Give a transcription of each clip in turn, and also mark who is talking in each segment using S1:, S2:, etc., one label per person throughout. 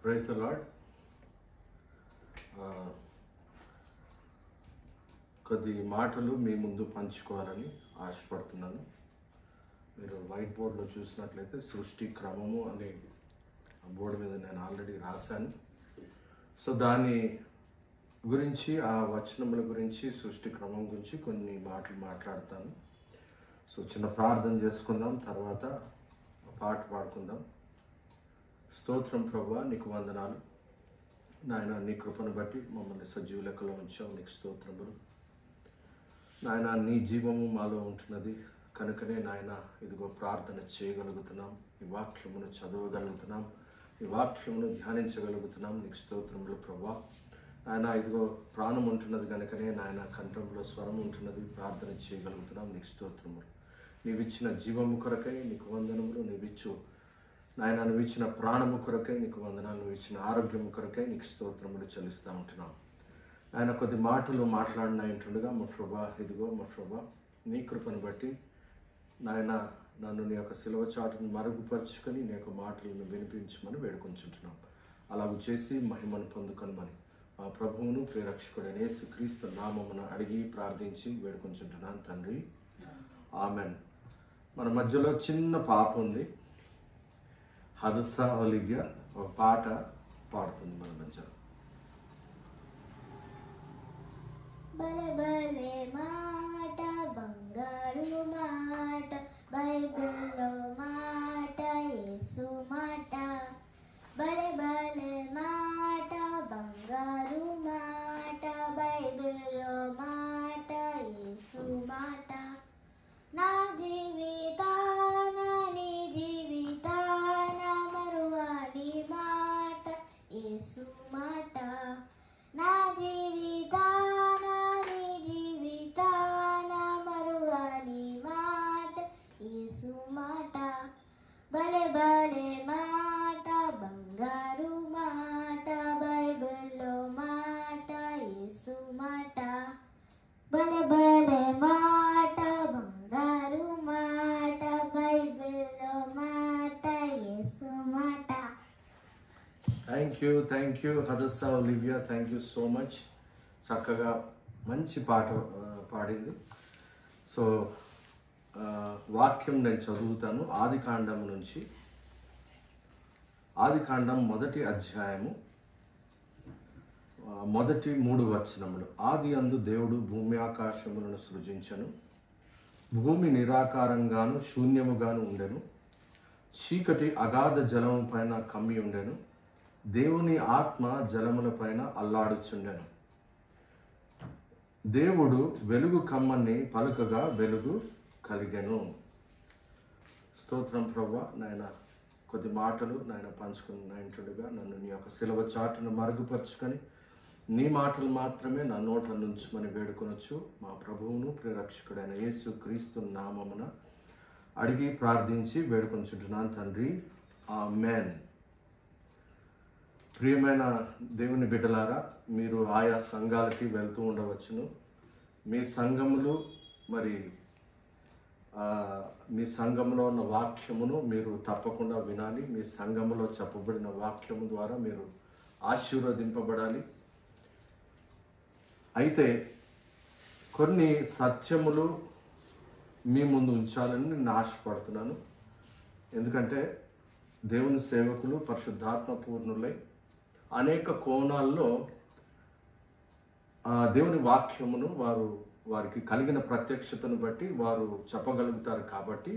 S1: Praise the lord. కొద్ది మాటలు మీ ముందు పంచుకోవాలని ఆశపడుతున్నాను. మీరు వైట్ బోర్డులో చూసినట్లయితే సృష్టి క్రమము అనే బోర్డు మీద నేను ఆల్రెడీ రాశాను. సో దాని గురించి, ఆ వచనముల గురించి, సృష్టి క్రమం గురించి కొన్ని మాటలు మాట్లాడతాను. సో చిన్న ప్రార్థన చేసుకుందాం, తర్వాత పాట పాడుకుందాం. స్తోత్రం ప్రభువా, నీకు వందనాలు నాయన. నీ కృపను బట్టి మమ్మల్ని సజీవ లెక్కలో ఉంచావు, నీకు స్తోత్రములు నాయన. నీ జీవము మాలో ఉంటున్నది కనుకనే నాయన ఇదిగో ప్రార్థన చేయగలుగుతున్నాం, ఈ వాక్యమును చదవగలుగుతున్నాం, ఈ వాక్యమును ధ్యానించగలుగుతున్నాం. నీకు స్తోత్రములు ప్రభువా నాయన. ఇదిగో ప్రాణం ఉంటున్నది కనుకనే నాయన కంఠంలో స్వరం ఉంటున్నది, ప్రార్థన చేయగలుగుతున్నాం. నీకు స్తోత్రములు. నీవిచ్చిన జీవము కొరకై నీకు వందనములు. నీవిచ్చు నాయన, నువ్వు ఇచ్చిన ప్రాణము కొరకై నీకు వందనాలు. నువ్వు ఇచ్చిన ఆరోగ్యము కొరకై నీకు స్తోత్రములు చెల్లిస్తూ ఉంటున్నాం. ఆయన కొద్ది మాటలు మాట్లాడినట్టుండగా మా ప్రభా, ఇదిగో మా ప్రభా, నీ కృపను బట్టి నాయన నన్ను నీ యొక్క సిలువ చాటును మరుగుపరుచుకొని నీ యొక్క మాటలను వినిపించమని వేడుకొంచుంటున్నాం. అలాగూ చేసి మహిమను పొందుకొనమని మా ప్రభువును ప్రియరక్షకుడైన యేసుక్రీస్తు నామమున అడిగి ప్రార్థించి వేడుకొంచుంటున్నాను తండ్రి, ఆమెన్. మన మధ్యలో చిన్న పాప ఉంది, హదసా ఒలివియా, ఒక పాట పాడుతుంది మన మధ్యలో.
S2: భలే భలే మాట, బంగారు మాట, బైబిల్లో మాట, యేసు మాట. భలే భలే మాట, బంగారు మాట, బైబిల్లో మాట, యేసు మాట. నా జీవితాన నీ జీవితాన మరువని మాట, యేసు మాట. నా జీవితాన నీ జీవితాన మరువని మాట, యేసు మాట. భలే భలే మాట, బంగారు మాట, బైబిల్లో మాట, యేసు మాట. భలే భలే మాట, బంగారు మాట, బైబిల్లో మాట, యేసు మాట.
S1: Thank you Hadassah Olivia, thank you so much. చక్కగా మంచి పాట పాడింది. సో వాక్యం నేను చదువుతాను. ఆదికాండం నుంచి, ఆదికాండం 1వ అధ్యాయము 1 3 వచనములు. ఆది అందు దేవుడు భూమి ఆకాశములను సృజించెను. భూమి నిరాకారంగాను శూన్యముగాను ఉండెను. చీకటి అగాధ జలము పైన కమ్మి ఉండెను. దేవుని ఆత్మ జలముల పైన అల్లాడుచుండెను. దేవుడు వెలుగు కమ్మని పలుకగా వెలుగు కలిగెను. స్తోత్రం ప్రభువా. నాయన కొద్ది మాటలు నాయన పంచుకున్నట్టుగా నన్ను నీ యొక్క సిలువ చాటును మరుగుపరుచుకొని నీ మాటలు మాత్రమే నా నోట నుంచమని వేడుకొనొచ్చు. మా ప్రభువును ప్రియరక్షకుడైన యేసు క్రీస్తు నామమున అడిగి ప్రార్థించి వేడుకొంచుంటున్నాను తండ్రి, ఆమేన్. ప్రియమైన దేవుని బిడ్డలారా, మీరు ఆయా సంఘాలకి వెళ్తూ ఉండవచ్చును. మీ సంఘములు మరి మీ సంఘంలో ఉన్న వాక్యమును మీరు తప్పకుండా వినాలి. మీ సంఘములో చెప్పబడిన వాక్యము ద్వారా మీరు ఆశీర్వదింపబడాలి. అయితే కొన్ని సత్యములు మీ ముందు ఉంచాలని నేను ఆశపడుతున్నాను. ఎందుకంటే దేవుని సేవకులు పరిశుద్ధాత్మ పూర్ణులై అనేక కోణాల్లో దేవుని వాక్యమును వారికి కలిగిన ప్రత్యక్షతను బట్టి వారు చెప్పగలుగుతారు. కాబట్టి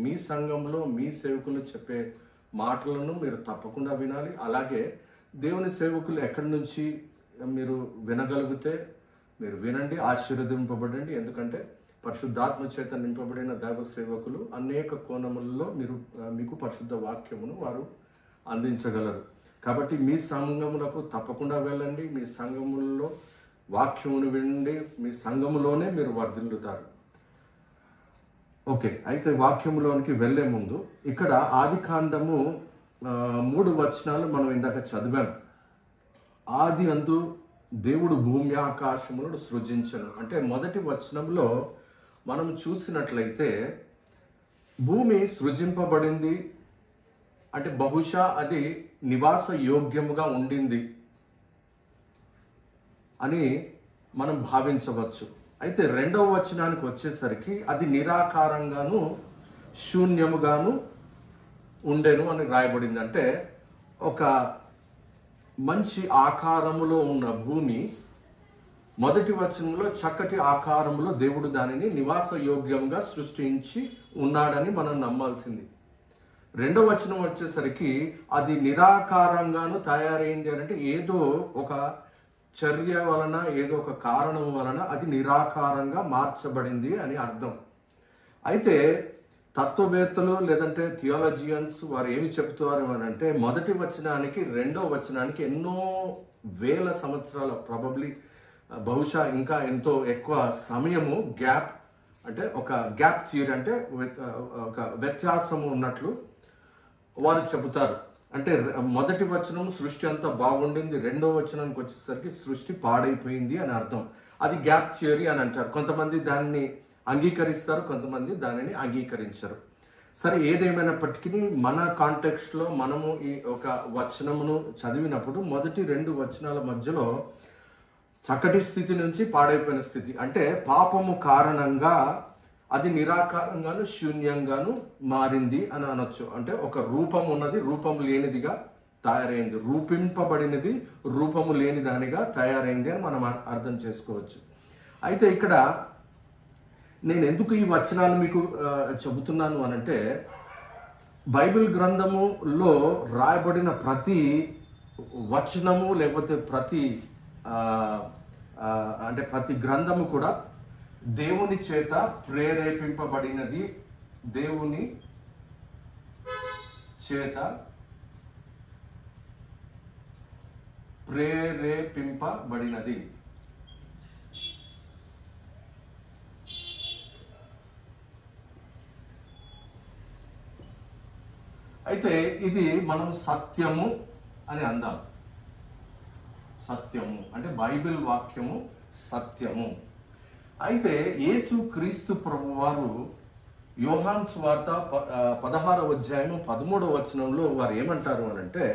S1: మీ సంఘంలో మీ సేవకులు చెప్పే మాటలను మీరు తప్పకుండా వినాలి. అలాగే దేవుని సేవకులు ఎక్కడి నుంచి మీరు వినగలిగితే మీరు వినండి, ఆశీర్వదింపబడండి. ఎందుకంటే పరిశుద్ధాత్మ చేత నింపబడిన దైవ సేవకులు అనేక కోణములలో మీకు పరిశుద్ధ వాక్యమును వారు అందించగలరు. కాబట్టి మీ సంఘములకు తప్పకుండా వెళ్ళండి. మీ సంఘములలో వాక్యమును వినండి. మీ సంఘములోనే మీరు వర్ధిల్లుతారు. ఓకే, అయితే వాక్యములోనికి వెళ్ళే ముందు ఇక్కడ ఆదికాండము 3 వచనాలు మనం ఇందాక చదివాం. ఆది అందు దేవుడు భూమి ఆకాశములను సృజించెను అంటే మొదటి వచనంలో మనం చూసినట్లయితే భూమి సృజింపబడింది. అంటే బహుశా అది నివాస యోగ్యముగా ఉండింది అని మనం భావించవచ్చు. అయితే రెండవ వచనానికి వచ్చేసరికి అది నిరాకారంగాను శూన్యముగాను ఉండెను అని రాయబడింది. అంటే ఒక మంచి ఆకారములో ఉన్న భూమి మొదటి వచనంలో చక్కటి ఆకారంలో దేవుడు దానిని నివాస యోగ్యంగా సృష్టించి ఉన్నాడని మనం నమ్మాల్సింది. రెండవ వచనం వచ్చేసరికి అది నిరాకారంగాను తయారైంది అని అంటే ఏదో ఒక చర్య వలన, ఏదో ఒక కారణం వలన అది నిరాకారంగా మార్చబడింది అని అర్థం. అయితే తత్వవేత్తలు లేదంటే థియాలజియన్స్ వారు ఏమి చెప్తారు అని అంటే మొదటి వచనానికి రెండో వచనానికి ఎన్నో వేల సంవత్సరాల బహుశా ఇంకా ఎంతో ఎక్కువ సమయము గ్యాప్, అంటే ఒక గ్యాప్ థియరీ, అంటే ఒక వ్యత్యాసము ఉన్నట్లు వారు చెబుతారు. అంటే మొదటి వచనం సృష్టి అంతా బాగుండింది, రెండో వచనానికి వచ్చేసరికి సృష్టి పాడైపోయింది అని అర్థం. అది గ్యాప్ థియరీ అని అంటారు. కొంతమంది దాన్ని అంగీకరిస్తారు, కొంతమంది దానిని అంగీకరించరు. సరే, ఏదేమైనప్పటికీ మన కాంటెక్స్ట్లో మనము ఈ ఒక వచనమును చదివినప్పుడు మొదటి రెండు వచనాల మధ్యలో చక్కటి స్థితి నుంచి పాడైపోయిన స్థితి, అంటే పాపము కారణంగా అది నిరాకారంగాను శూన్యంగాను మారింది అని అనొచ్చు. అంటే ఒక రూపం ఉన్నది రూపం లేనిదిగా తయారైంది, రూపింపబడినది రూపము లేని దానిగా తయారైంది అని మనం అర్థం చేసుకోవచ్చు. అయితే ఇక్కడ నేను ఎందుకు ఈ వచనాలు మీకు చెబుతున్నాను అనంటే, బైబిల్ గ్రంథములో రాయబడిన ప్రతి వచనము లేకపోతే ప్రతి గ్రంథము కూడా దేవుని చేత ప్రేరేపింపబడినది, దేవుని చేత ప్రేరేపింపబడినది. అయితే ఇది మనం సత్యము అని అందాం. సత్యము అంటే బైబిల్ వాక్యము సత్యము. అయితే యేసు క్రీస్తు ప్రభువారు యోహాను సువార్త 16వ అధ్యాయము 13వ వచనంలో వారు ఏమంటారు అని అంటే,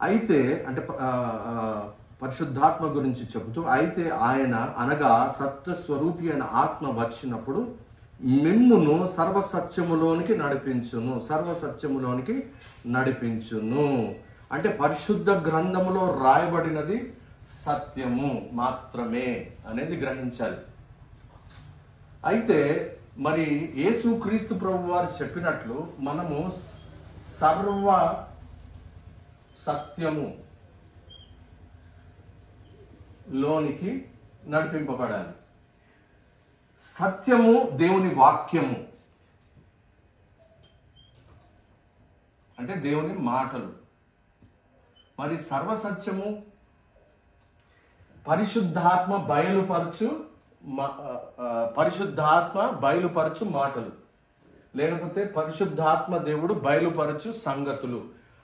S1: అయితే అంటే పరిశుద్ధాత్మ గురించి చెబుతూ, అయితే ఆయన అనగా సత్యస్వరూపి అయిన ఆత్మ వచ్చినప్పుడు మిమ్మును సర్వసత్యములోనికి నడిపించును. అంటే పరిశుద్ధ గ్రంథములో రాయబడినది సత్యము మాత్రమే అనేది గ్రహించాలి. అయితే మరి యేసు క్రీస్తు ప్రభు వారు చెప్పినట్లు మనము సర్వ సత్యము లోనికి నడిపింపబడాలి. సత్యము దేవుని వాక్యము అంటే దేవుని మాటలు. మరి సర్వసత్యము పరిశుద్ధాత్మ బయలుపరచు మాటలు, లేకపోతే పరిశుద్ధాత్మ దేవుడు బయలుపరచు సంగతులు.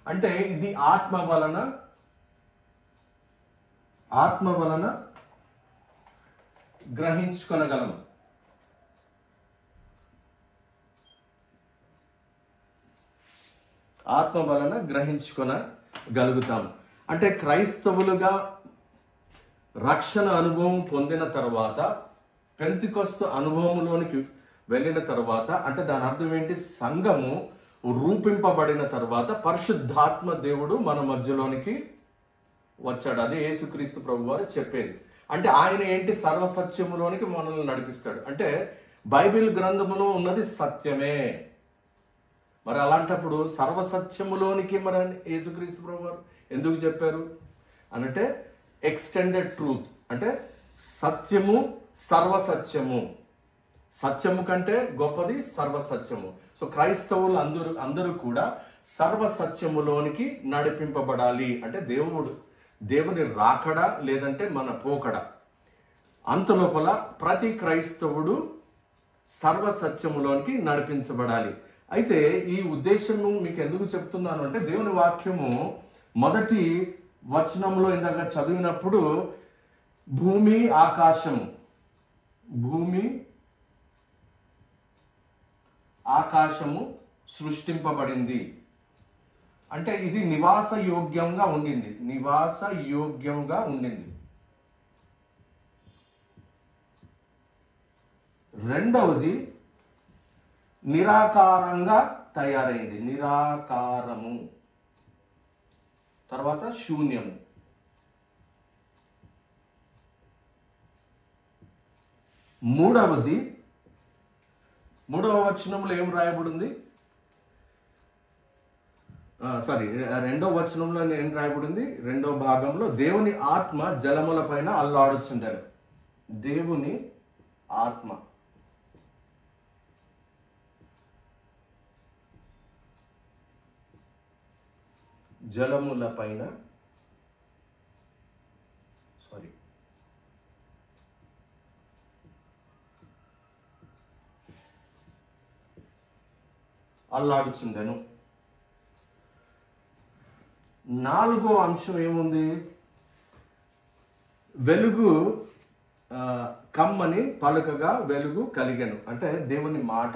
S1: అంటే ఇది ఆత్మ వలన గ్రహించుకొనగలము. ఆత్మ వలన గ్రహించుకొనగలుగుతాం. అంటే క్రైస్తవులుగా రక్షణ అనుభవం పొందిన తర్వాత, పెంతెకొస్తు అనుభవంలోనికి వెళ్ళిన తర్వాత, అంటే దాని అర్థం ఏంటి, సంఘము రూపింపబడిన తర్వాత పరిశుద్ధాత్మ దేవుడు మన మధ్యలోనికి వచ్చాడు. అదే యేసుక్రీస్తు ప్రభు వారు చెప్పేది. అంటే ఆయన ఏంటి, సర్వసత్యములోనికి మనల్ని నడిపిస్తాడు. అంటే బైబిల్ గ్రంథములో ఉన్నది సత్యమే. మరి అలాంటప్పుడు సర్వసత్యములోనికి మరి యేసుక్రీస్తు ప్రభు వారు ఎందుకు చెప్పారు అనంటే, ఎక్స్టెండెడ్ ట్రూత్, అంటే సత్యము సర్వసత్యము, సత్యము కంటే గొప్పది సర్వసత్యము. సో క్రైస్తవులు అందరూ కూడా సర్వసత్యములోనికి నడిపింపబడాలి. అంటే దేవుని రాకడ లేదంటే మన పోకడ, అంతలోపల ప్రతి క్రైస్తవుడు సర్వసత్యములోనికి నడిపించబడాలి. అయితే ఈ ఉద్దేశము మీకు ఎందుకు చెప్తున్నాను అంటే, దేవుని వాక్యము మొదటి వచనంలో ఇందాక చదివినప్పుడు భూమి ఆకాశము సృష్టింపబడింది. అంటే ఇది నివాస యోగ్యంగా ఉండింది, నివాస యోగ్యంగా ఉండింది. రెండవది నిరాకారంగా తయారైంది, నిరాకారము. తర్వాత శూన్యము. మూడవ వచనంలో ఏం రాయబడింది? రెండవ వచనంలో ఏం రాయబడింది? రెండవ భాగంలో దేవుని ఆత్మ జలముల పైన అల్లాడుచుండారు. దేవుని ఆత్మ జలముల పైన అల్లాడుచుండెను. నాలుగో అంశం ఏముంది? వెలుగు కమ్మని పలుకగా వెలుగు కలిగెను. అంటే దేవుని మాట.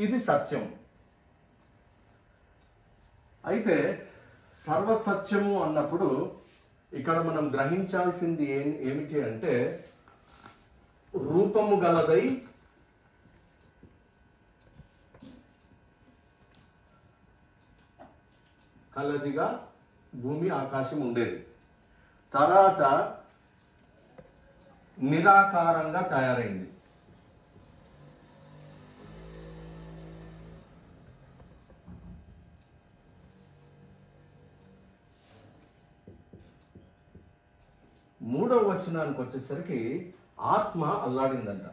S1: ఇది సత్యం. అయితే సర్వసత్యము అన్నప్పుడు ఇక్కడ మనం గ్రహించాల్సింది ఏమిటి అంటే, రూపము గలదై కలదిగా భూమి ఆకాశం ఉండేది. తర్వాత నిరాకారంగా తయారైంది. మూడవ వచనానికి వచ్చేసరికి ఆత్మ అల్లాడిందంట.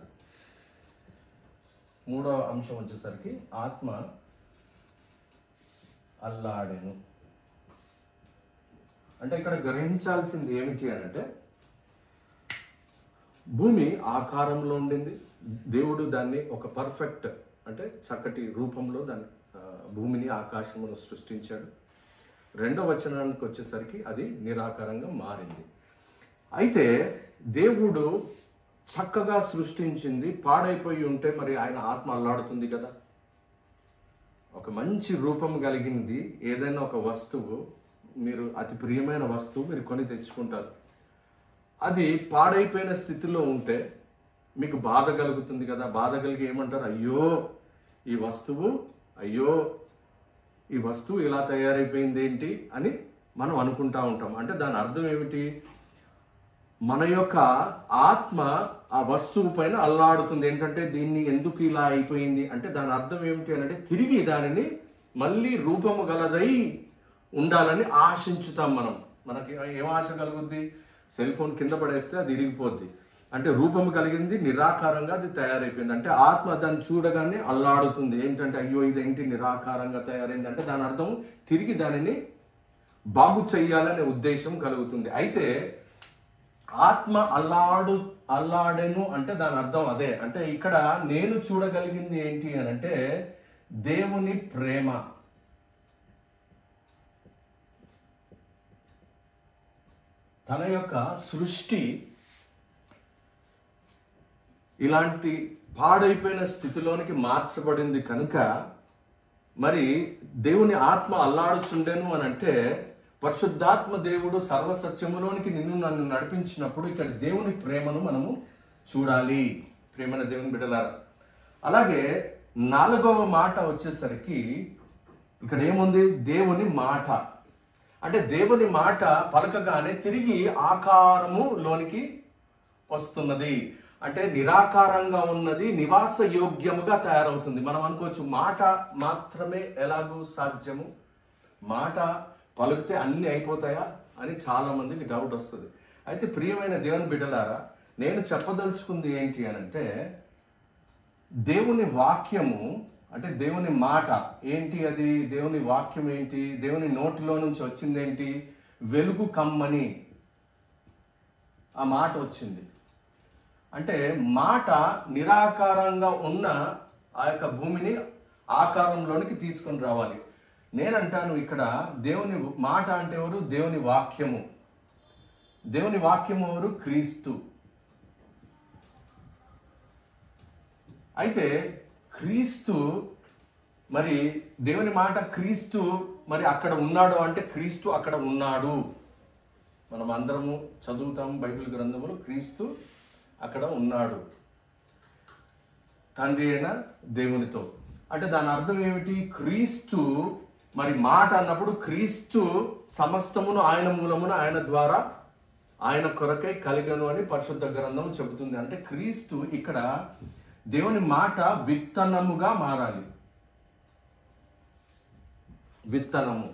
S1: మూడవ అంశం వచ్చేసరికి ఆత్మ అల్లాడెను. అంటే ఇక్కడ గ్రహించాల్సింది ఏమిటి అని అంటే, భూమి ఆకారంలో ఉండింది. దేవుడు దాన్ని ఒక పర్ఫెక్ట్ అంటే చక్కటి రూపంలో దాన్ని భూమిని ఆకాశమును సృష్టించాడు. రెండవ వచనానికి వచ్చేసరికి అది నిరాకారంగా మారింది. అయితే దేవుడు చక్కగా సృష్టించింది పాడైపోయి ఉంటే మరి ఆయన ఆత్మ అల్లాడుతుంది కదా. ఒక మంచి రూపం కలిగింది ఏదైనా ఒక వస్తువు, మీరు అతి ప్రియమైన వస్తువు మీరు కొని తెచ్చుకుంటారు. అది పాడైపోయిన స్థితిలో ఉంటే మీకు బాధ కలుగుతుంది కదా. బాధ కలిగి ఏమంటారు? అయ్యో ఈ వస్తువు ఇలా తయారైపోయింది ఏంటి అని మనం అనుకుంటా ఉంటాం. అంటే దాని అర్థం ఏమిటి? మన యొక్క ఆత్మ ఆ వస్తువు పైన అల్లాడుతుంది. ఏంటంటే దీన్ని ఎందుకు ఇలా అయిపోయింది అంటే దాని అర్థం ఏమిటి అని అంటే, తిరిగి దానిని మళ్ళీ రూపము గలదై ఉండాలని ఆశించుతాం మనం. మనకి ఏం ఆశ కలుగుద్ది? సెల్ ఫోన్ కింద పడేస్తే అది ఇరిగిపోద్ది. అంటే రూపము కలిగింది, నిరాకారంగా అది తయారైపోయింది. అంటే ఆత్మ దాన్ని చూడగానే అల్లాడుతుంది. ఏంటంటే అయ్యో ఇదేంటి నిరాకారంగా తయారైంది అంటే దాని అర్థం తిరిగి దానిని బాగు చెయ్యాలనే ఉద్దేశం కలుగుతుంది. అయితే ఆత్మ అల్లాడెను అంటే దాని అర్థం అదే. అంటే ఇక్కడ నేను చూడగలిగింది ఏంటి అని అంటే దేవుని ప్రేమ. తన యొక్క సృష్టి ఇలాంటి పాడైపోయిన స్థితిలోనికి మార్చబడింది కనుక మరి దేవుని ఆత్మ అల్లాడుచుండెను అని అంటే పరిశుద్ధాత్మ దేవుడు సర్వసత్యములోనికి నన్ను నడిపించినప్పుడు ఇక్కడ దేవుని ప్రేమను మనము చూడాలి. ప్రేమైన దేవుని బిడ్డలారా. అలాగే నాలుగవ మాట వచ్చేసరికి ఇక్కడ ఏముంది? దేవుని మాట. అంటే దేవుని మాట పలకగానే తిరిగి ఆకారములోనికి వస్తున్నది. అంటే నిరాకారంగా ఉన్నది నివాస యోగ్యముగా తయారవుతుంది. మనం అనుకోవచ్చు మాట మాత్రమే ఎలాగూ సాధ్యము, మాట పలికితే అన్ని అయిపోతాయా అని చాలా మందికి డౌట్ వస్తుంది. అయితే ప్రియమైన దేవుని బిడ్డలారా, నేను చెప్పదలుచుకుంది ఏంటి అని అంటే దేవుని వాక్యము అంటే దేవుని మాట ఏంటి? అది దేవుని వాక్యం ఏంటి? దేవుని నోటిలో నుంచి వచ్చింది ఏంటి? వెలుగు కమ్మని ఆ మాట వచ్చింది. అంటే మాట నిరాకారంగా ఉన్న ఆ యొక్క భూమిని ఆకారంలోనికి తీసుకొని రావాలి. నేనంటాను ఇక్కడ దేవుని మాట అంటే ఎవరు? దేవుని వాక్యము. దేవుని వాక్యము ఎవరు? క్రీస్తు. అయితే క్రీస్తు మరి దేవుని మాట క్రీస్తు మరి అక్కడ ఉన్నాడు అంటే క్రీస్తు అక్కడ ఉన్నాడు. మనం అందరము చదువుతాం బైబిల్ గ్రంథములు, క్రీస్తు అక్కడ ఉన్నాడు తండ్రి అయిన దేవునితో. అంటే దాని అర్థం ఏమిటి? క్రీస్తు మరి మాట అన్నప్పుడు క్రీస్తు సమస్తమును ఆయన మూలమున ఆయన ద్వారా ఆయన కొరకై కలిగను అని పరిశుద్ధ గ్రంథం చెబుతుంది. అంటే క్రీస్తు ఇక్కడ దేవుని మాట విత్తనముగా మారాలి. విత్తనము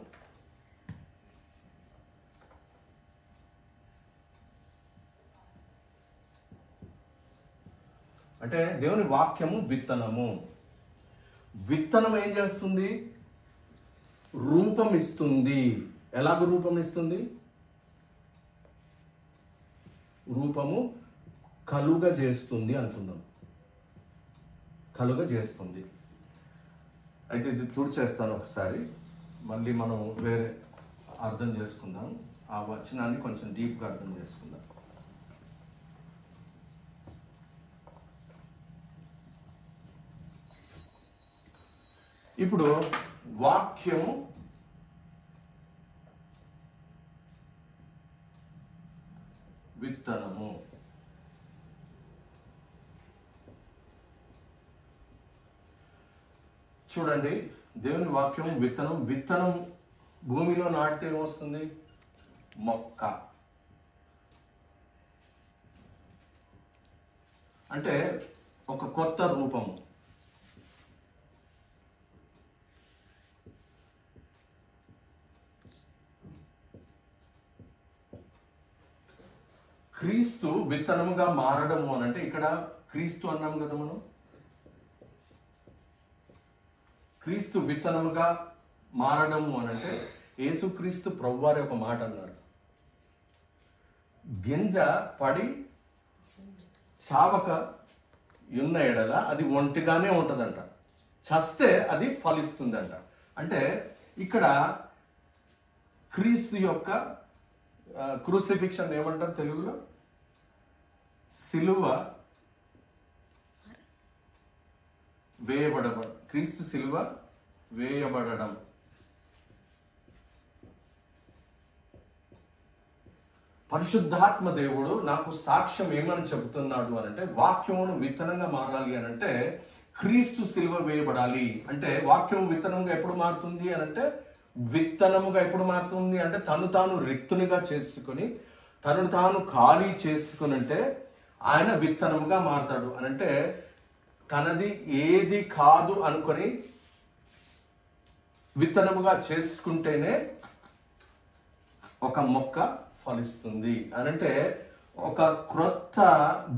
S1: అంటే దేవుని వాక్యము విత్తనము. విత్తనం ఏం చేస్తుంది? రూపం ఇస్తుంది. ఎలాగ రూపం ఇస్తుంది? రూపము కలుగజేస్తుంది అనుకుందాం. కలుగజేస్తుంది. అయితే ఇది తుడిచేస్తాను ఒకసారి, మళ్ళీ మనం వేరే అర్థం చేసుకుందాం. ఆ వచనాన్ని కొంచెం డీప్గా అర్థం చేసుకుందాం. ఇప్పుడు వాక్యము విత్తనము. చూడండి, దేవుని వాక్యం విత్తనం. విత్తనం భూమిలో నాటితే ఏమొస్తుంది? మొక్క. అంటే ఒక కొత్త రూపము. క్రీస్తు విత్తనముగా మారడము అని అంటే ఇక్కడ క్రీస్తు అన్నాం కదా మనం. క్రీస్తు విత్తనముగా మారడము అని అంటే యేసుక్రీస్తు ప్రభువారి ఒక మాట అన్నారు, గింజ పడి చావక ఉన్న ఎడల అది ఒంటిగానే ఉంటుందంట, చస్తే అది ఫలిస్తుందంట. అంటే ఇక్కడ క్రీస్తు యొక్క క్రూసిఫిక్షన్ ఏమంటారు తెలుగులో? సిలువ వేయబడడం. క్రీస్తు సిలువ వేయబడడం. పరిశుద్ధాత్మ దేవుడు నాకు సాక్ష్యం ఏమని చెబుతున్నాడు అని అంటే, వాక్యమును విత్తనంగా మారాలి అని అంటే క్రీస్తు సిలువ వేయబడాలి. అంటే వాక్యం విత్తనంగా ఎప్పుడు మారుతుంది అని అంటే, విత్తనముగా ఎప్పుడు మారుతుంది అంటే తను తాను రిక్తునిగా చేసుకుని తను తాను ఖాళీ చేసుకుని అంటే ఆయన విత్తనముగా మారతాడు అని అంటే, తనది ఏది కాదు అనుకొని విత్తనముగా చేసుకుంటేనే ఒక మొక్క ఫలిస్తుంది అని అంటే, ఒక క్రొత్త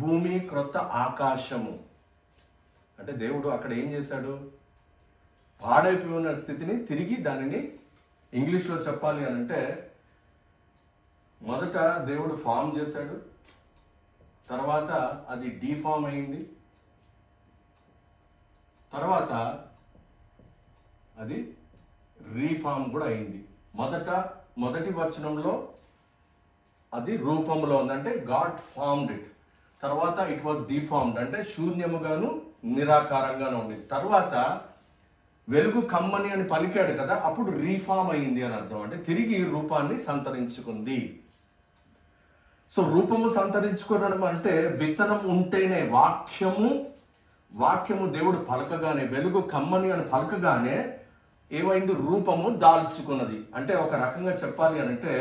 S1: భూమి, క్రొత్త ఆకాశము. అంటే దేవుడు అక్కడ ఏం చేశాడు? పాడైపోయిన స్థితిని తిరిగి దానిని ఇంగ్లీష్లో చెప్పాలి అని అంటే, మొదట దేవుడు ఫామ్ చేశాడు, తర్వాత అది డీఫామ్ అయింది, తర్వాత అది రీఫామ్ కూడా అయింది. మొదటి వచనంలో అది రూపంలో ఉందంటే గాడ్ ఫార్మ్డ్ ఇట్. తర్వాత ఇట్ వాజ్ డిఫార్మ్డ్ అంటే శూన్యముగాను నిరాకారంగాను ఉంది. తర్వాత వెలుగు కమ్మని అని పలికాడు కదా, అప్పుడు రీఫామ్ అయింది అని అర్థం. అంటే తిరిగి రూపాన్ని సంతరించుకుంది. సో రూపము సంతరించుకోవడం అంటే విత్తనం ఉంటేనే, వాక్యము దేవుడు పలకగానే, వెలుగు కమ్మని అని పలకగానే ఏమైంది? రూపము దాల్చుకున్నది. అంటే ఒక రకంగా చెప్పాలి అని అంటే,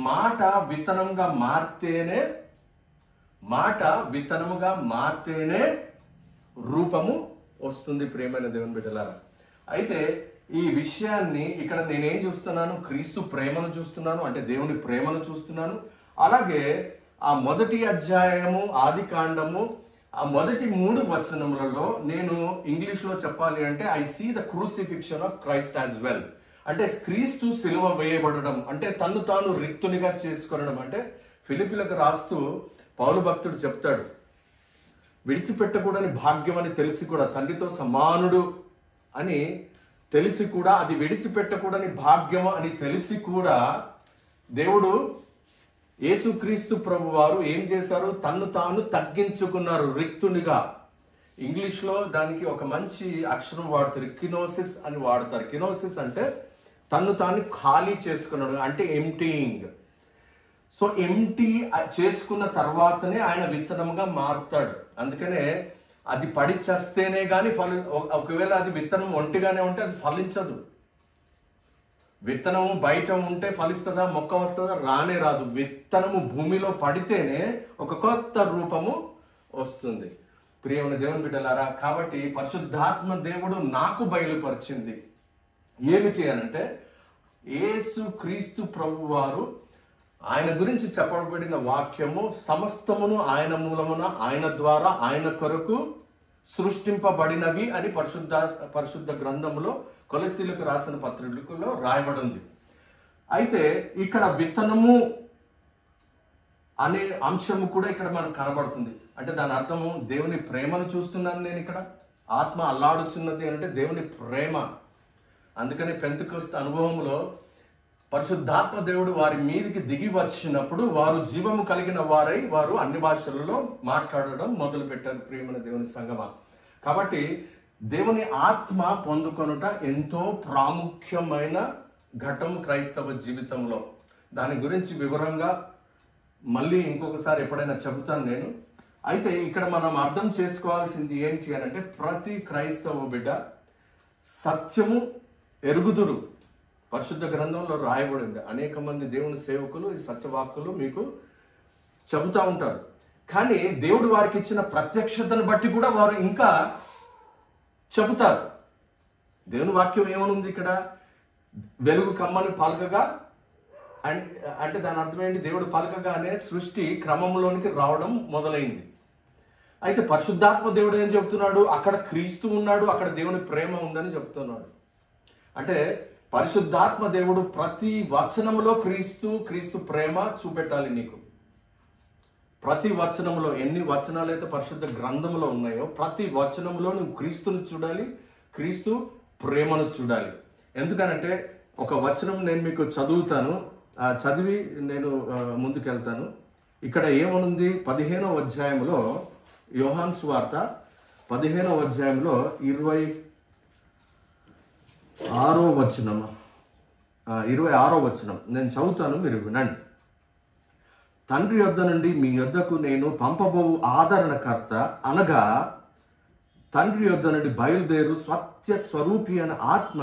S1: మాట విత్తనముగా మారితేనే రూపము వస్తుంది. ప్రేమైన దేవుని బిడ్డలారా, అయితే ఈ విషయాన్ని ఇక్కడ నేనేం చూస్తున్నాను? క్రీస్తు ప్రేమను చూస్తున్నాను, అంటే దేవుని ప్రేమను చూస్తున్నాను. అలాగే ఆ మొదటి అధ్యాయము ఆది కాండము ఆ మొదటి 3 వచనములలో నేను ఇంగ్లీష్లో చెప్పాలి అంటే, I see the crucifixion of Christ as well. అంటే క్రీస్తు సిలువ వేయబడడం అంటే తను తాను రిక్తునిగా చేసుకొనడం. అంటే ఫిలిప్పీలకు రాస్తూ పౌలు భక్తుడు చెప్తాడు, విడిచిపెట్టకూడని భాగ్యం అని తెలిసి కూడా, తండ్రితో సమానుడు అని తెలిసి కూడా, అది విడిచిపెట్టకూడని భాగ్యం అని తెలిసి కూడా దేవుడు యేసుక్రీస్తు ప్రభు వారు ఏం చేశారు? తన్ను తాను తగ్గించుకున్నారు రిక్తునిగా. ఇంగ్లీష్లో దానికి ఒక మంచి అక్షరం వాడతారు, కినోసిస్ అని వాడతారు. కినోసిస్ అంటే తన్ను తాను ఖాళీ చేసుకున్నాడు, అంటే ఎంటీయింగ్. సో ఎంటీ చేసుకున్న తర్వాతనే ఆయన విత్తనంగా మారుతాడు. అందుకనే అది పడి చస్తేనే కానీ ఒకవేళ అది విత్తనం ఒంటిగానే ఉంటే అది ఫలించదు. విత్తనము బయట ఉంటే ఫలిస్తుందా? మొక్క వస్తుందా? రానే రాదు. విత్తనము భూమిలో పడితేనే ఒక కొత్త రూపము వస్తుంది. ప్రియమైన దేవుని బిడ్డలారా, కాబట్టి పరిశుద్ధాత్మ దేవుడు నాకు బయలుపరిచింది ఏమిటి అనంటే, యేసు క్రీస్తు ప్రభు వారు ఆయన గురించి చెప్పబడిన వాక్యము సమస్తమును ఆయన మూలమున, ఆయన ద్వారా, ఆయన కొరకు సృష్టింపబడినవి అని పరిశుద్ధ గ్రంథములో కొలసీలకు రాసిన పత్రికలో రాయబడి ఉంది. అయితే ఇక్కడ విత్తనము అనే అంశము కూడా ఇక్కడ మనకు కనబడుతుంది. అంటే దాని అర్థము దేవుని ప్రేమను చూస్తున్నాను నేను ఇక్కడ. ఆత్మ అల్లాడుచున్నది అంటే దేవుని ప్రేమ. అందుకని పెంతెకొస్తు అనుభవంలో పరిశుద్ధాత్మ దేవుడు వారి మీదికి దిగి వచ్చినప్పుడు వారు జీవము కలిగిన వారై వారు అన్ని భాషలలో మాట్లాడడం మొదలు పెట్టారు. ప్రియమైన దేవుని సంగమా, కాబట్టి దేవుని ఆత్మ పొందుకొనుట ఎంతో ప్రాముఖ్యమైన ఘట్టం క్రైస్తవ జీవితంలో. దాని గురించి వివరంగా మళ్ళీ ఇంకొకసారి ఎప్పుడైనా చెబుతాను నేను. అయితే ఇక్కడ మనం అర్థం చేసుకోవాల్సింది ఏంటి అని అంటే, ప్రతి క్రైస్తవ బిడ్డ సత్యము ఎరుగుదురు. పరిశుద్ధ గ్రంథంలో రాయబడింది. అనేక మంది దేవుని సేవకులు ఈ సత్యవాక్కులు మీకు చెబుతూ ఉంటారు. కానీ దేవుడు వారికి ఇచ్చిన ప్రత్యక్షతను బట్టి కూడా వారు ఇంకా చెబుతారు. దేవుని వాక్యం ఏమనుంది ఇక్కడ? వెలుగు కమ్మని పలకగా అంటే దాని అర్థం ఏంటి? దేవుడు పలకగానే సృష్టి క్రమంలోనికి రావడం మొదలైంది. అయితే పరిశుద్ధాత్మ దేవుడు ఏం చెబుతున్నాడు? అక్కడ క్రీస్తు ఉన్నాడు, అక్కడ దేవుని ప్రేమ ఉందని చెప్తున్నాడు. అంటే పరిశుద్ధాత్మ దేవుడు ప్రతి వచనంలో క్రీస్తు ప్రేమ చూపెట్టాలి నీకు. ప్రతి వచనంలో, ఎన్ని వచనాలు అయితే పరిశుద్ధ గ్రంథంలో ఉన్నాయో ప్రతి వచనంలో నువ్వు క్రీస్తును చూడాలి, క్రీస్తు ప్రేమను చూడాలి. ఎందుకనంటే ఒక వచనం నేను మీకు చదువుతాను, చదివి నేను ముందుకెళ్తాను. ఇక్కడ ఏమనుంది? 15వ అధ్యాయంలో, యోహాను సువార్త 15వ అధ్యాయంలో 26వ వచనం నేను చదువుతాను, మీరు వినండి. తండ్రి యొద్ద నుండి మీ యొద్దకు నేను పంపబోవు ఆదరణకర్త అనగా తండ్రి యొద్ద నుండి బయలుదేరు సత్య స్వరూపి అనే ఆత్మ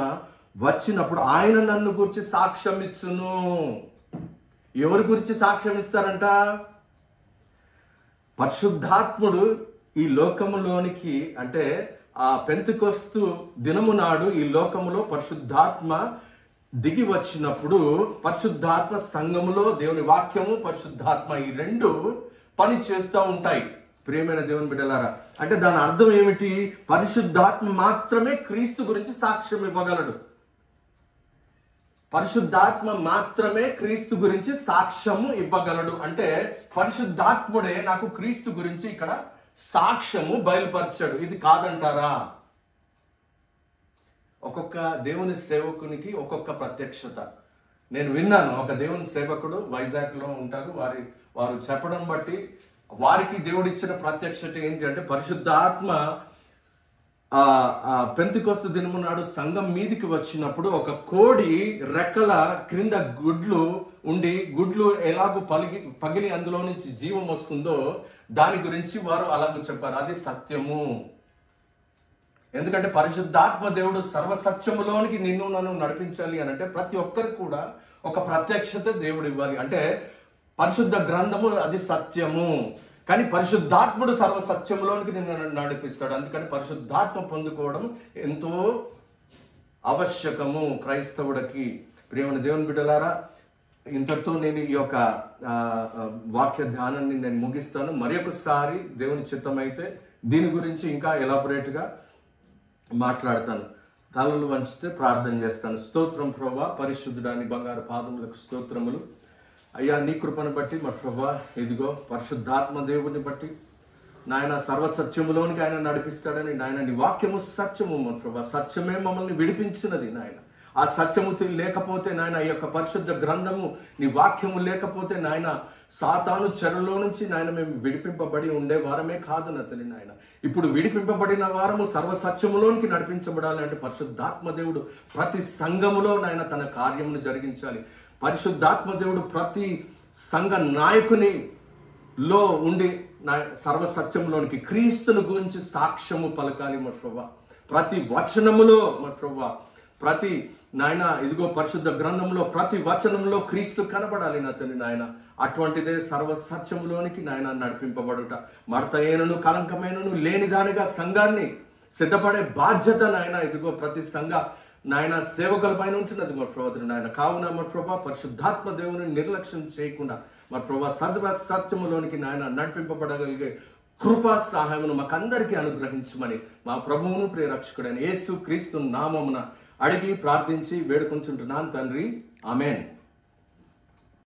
S1: వచ్చినప్పుడు ఆయన నన్ను గురించి సాక్ష్యం ఇచ్చును. ఎవరి గురించి సాక్ష్యం ఇస్తారంట? పరిశుద్ధాత్ముడు ఈ లోకములోనికి, అంటే ఆ పెంతెకొస్తు దినము నాడు ఈ లోకములో పరిశుద్ధాత్మ దిగి వచ్చినప్పుడు పరిశుద్ధాత్మ సంఘములో దేవుని వాక్యము, పరిశుద్ధాత్మ ఈ రెండు పని చేస్తూ ఉంటాయి. ప్రియమైన దేవుని బిడ్డలారా, అంటే దాని అర్థం ఏమిటి? పరిశుద్ధాత్మ మాత్రమే క్రీస్తు గురించి సాక్ష్యం ఇవ్వగలడు. పరిశుద్ధాత్మ మాత్రమే క్రీస్తు గురించి సాక్ష్యము ఇవ్వగలడు. అంటే పరిశుద్ధాత్ముడే నాకు క్రీస్తు గురించి ఇక్కడ సాక్ష్యము బయలుపరిచాడు. ఇది కాదంటారా? ఒక్కొక్క దేవుని సేవకునికి ఒక్కొక్క ప్రత్యక్షత. నేను విన్నాను, ఒక దేవుని సేవకుడు వైజాగ్లో ఉంటారు, వారు చెప్పడం బట్టి వారికి దేవుడు ఇచ్చిన ప్రత్యక్షత ఏంటి అంటే, పరిశుద్ధాత్మ పెంతెకొస్తు దినము నాడు సంఘం మీదికి వచ్చినప్పుడు ఒక కోడి రెక్కల క్రింద గుడ్లు ఉండి, గుడ్లు ఎలాగో పగిలి అందులో నుంచి జీవం వస్తుందో దాని గురించి వారు అలాగూ చెప్పారు. అది సత్యము. ఎందుకంటే పరిశుద్ధాత్మ దేవుడు సర్వసత్యములోనికి నిన్ను నన్ను నడిపించాలి అని అంటే ప్రతి ఒక్కరికి కూడా ఒక ప్రత్యక్షత దేవుడు ఇవ్వాలి. అంటే పరిశుద్ధ గ్రంథము అది సత్యము, కానీ పరిశుద్ధాత్ముడు సర్వసత్యంలోనికి నిన్ను నడిపిస్తాడు. అందుకని పరిశుద్ధాత్మ పొందుకోవడం ఎంతో ఆవశ్యకము క్రైస్తవుడికి. ప్రియమైన దేవుని బిడ్డలారా, ఇంతటితో నేను ఈ యొక్క వాక్య ధ్యానాన్ని నేను ముగిస్తాను. మరొకసారి దేవుని చిత్తమైతే దీని గురించి ఇంకా ఎలాబొరేట్గా మాట్లాడతాను. తలలు వంచితే ప్రార్థన చేస్తాను. స్తోత్రం ప్రభువా, పరిశుద్ధుడా నీ బంగారు పాదములకు స్తోత్రములు అయ్యా. నీ కృపను బట్టి మా ప్రభువా, ఇదిగో పరిశుద్ధాత్మ దేవుడిని బట్టి నాయన సర్వసత్యములోనికి ఆయన నడిపిస్తాడని నాయన నీ వాక్యము సత్యము మా ప్రభువా, సత్యమే మమ్మల్ని విడిపించినది నాయన. ఆ సత్యము లేకపోతే నాయన, ఈ యొక్క పరిశుద్ధ గ్రంథము నీ వాక్యము లేకపోతే నాయన, సాతాను చెరలో నుంచి నాయన మేము విడిపింపబడి ఉండే వారమే కాదు నా తల్లి నాయన. ఇప్పుడు విడిపింపబడిన వారము సర్వసత్యములోనికి నడిపించబడాలి అంటే పరిశుద్ధాత్మ దేవుడు ప్రతి సంఘములో నాయన తన కార్యమును జరిగించాలి. పరిశుద్ధాత్మ దేవుడు ప్రతి సంఘ నాయకుని లో ఉండి సర్వసత్యంలోనికి క్రీస్తుని గురించి సాక్ష్యము పలకాలి మా ప్రభువా. ప్రతి వచనములో మా ప్రభువా, ప్రతి నాయన ఇదిగో పరిశుద్ధ గ్రంథంలో ప్రతి వచనంలో క్రీస్తు కనబడాలి నా తల్లి నాయన. అటువంటిదే సర్వసత్యములోనికి నాయన నడిపింపబడుట. మడతయేనను కలంకమైనను లేనిదానిగా సంఘాన్ని సిద్ధపడే బాధ్యత నాయన ఇదిగో ప్రతి సంఘ నాయన సేవకుల పైన ఉంటున్నది మా ప్రభు నాయన. కావున మా ప్రభా పరిశుద్ధాత్మ దేవుని నిర్లక్ష్యం చేయకుండా మా ప్రభా సత్యములోనికి నాయన నడిపింపబడగలిగే కృపా సహాయమును మాకందరికీ అనుగ్రహించమని మా ప్రభువును ప్రియరక్షకుడైన యేసు క్రీస్తు నామమున అడిగి ప్రార్థించి వేడుకొంచుంటున్నాను తండ్రి. ఆమేన్.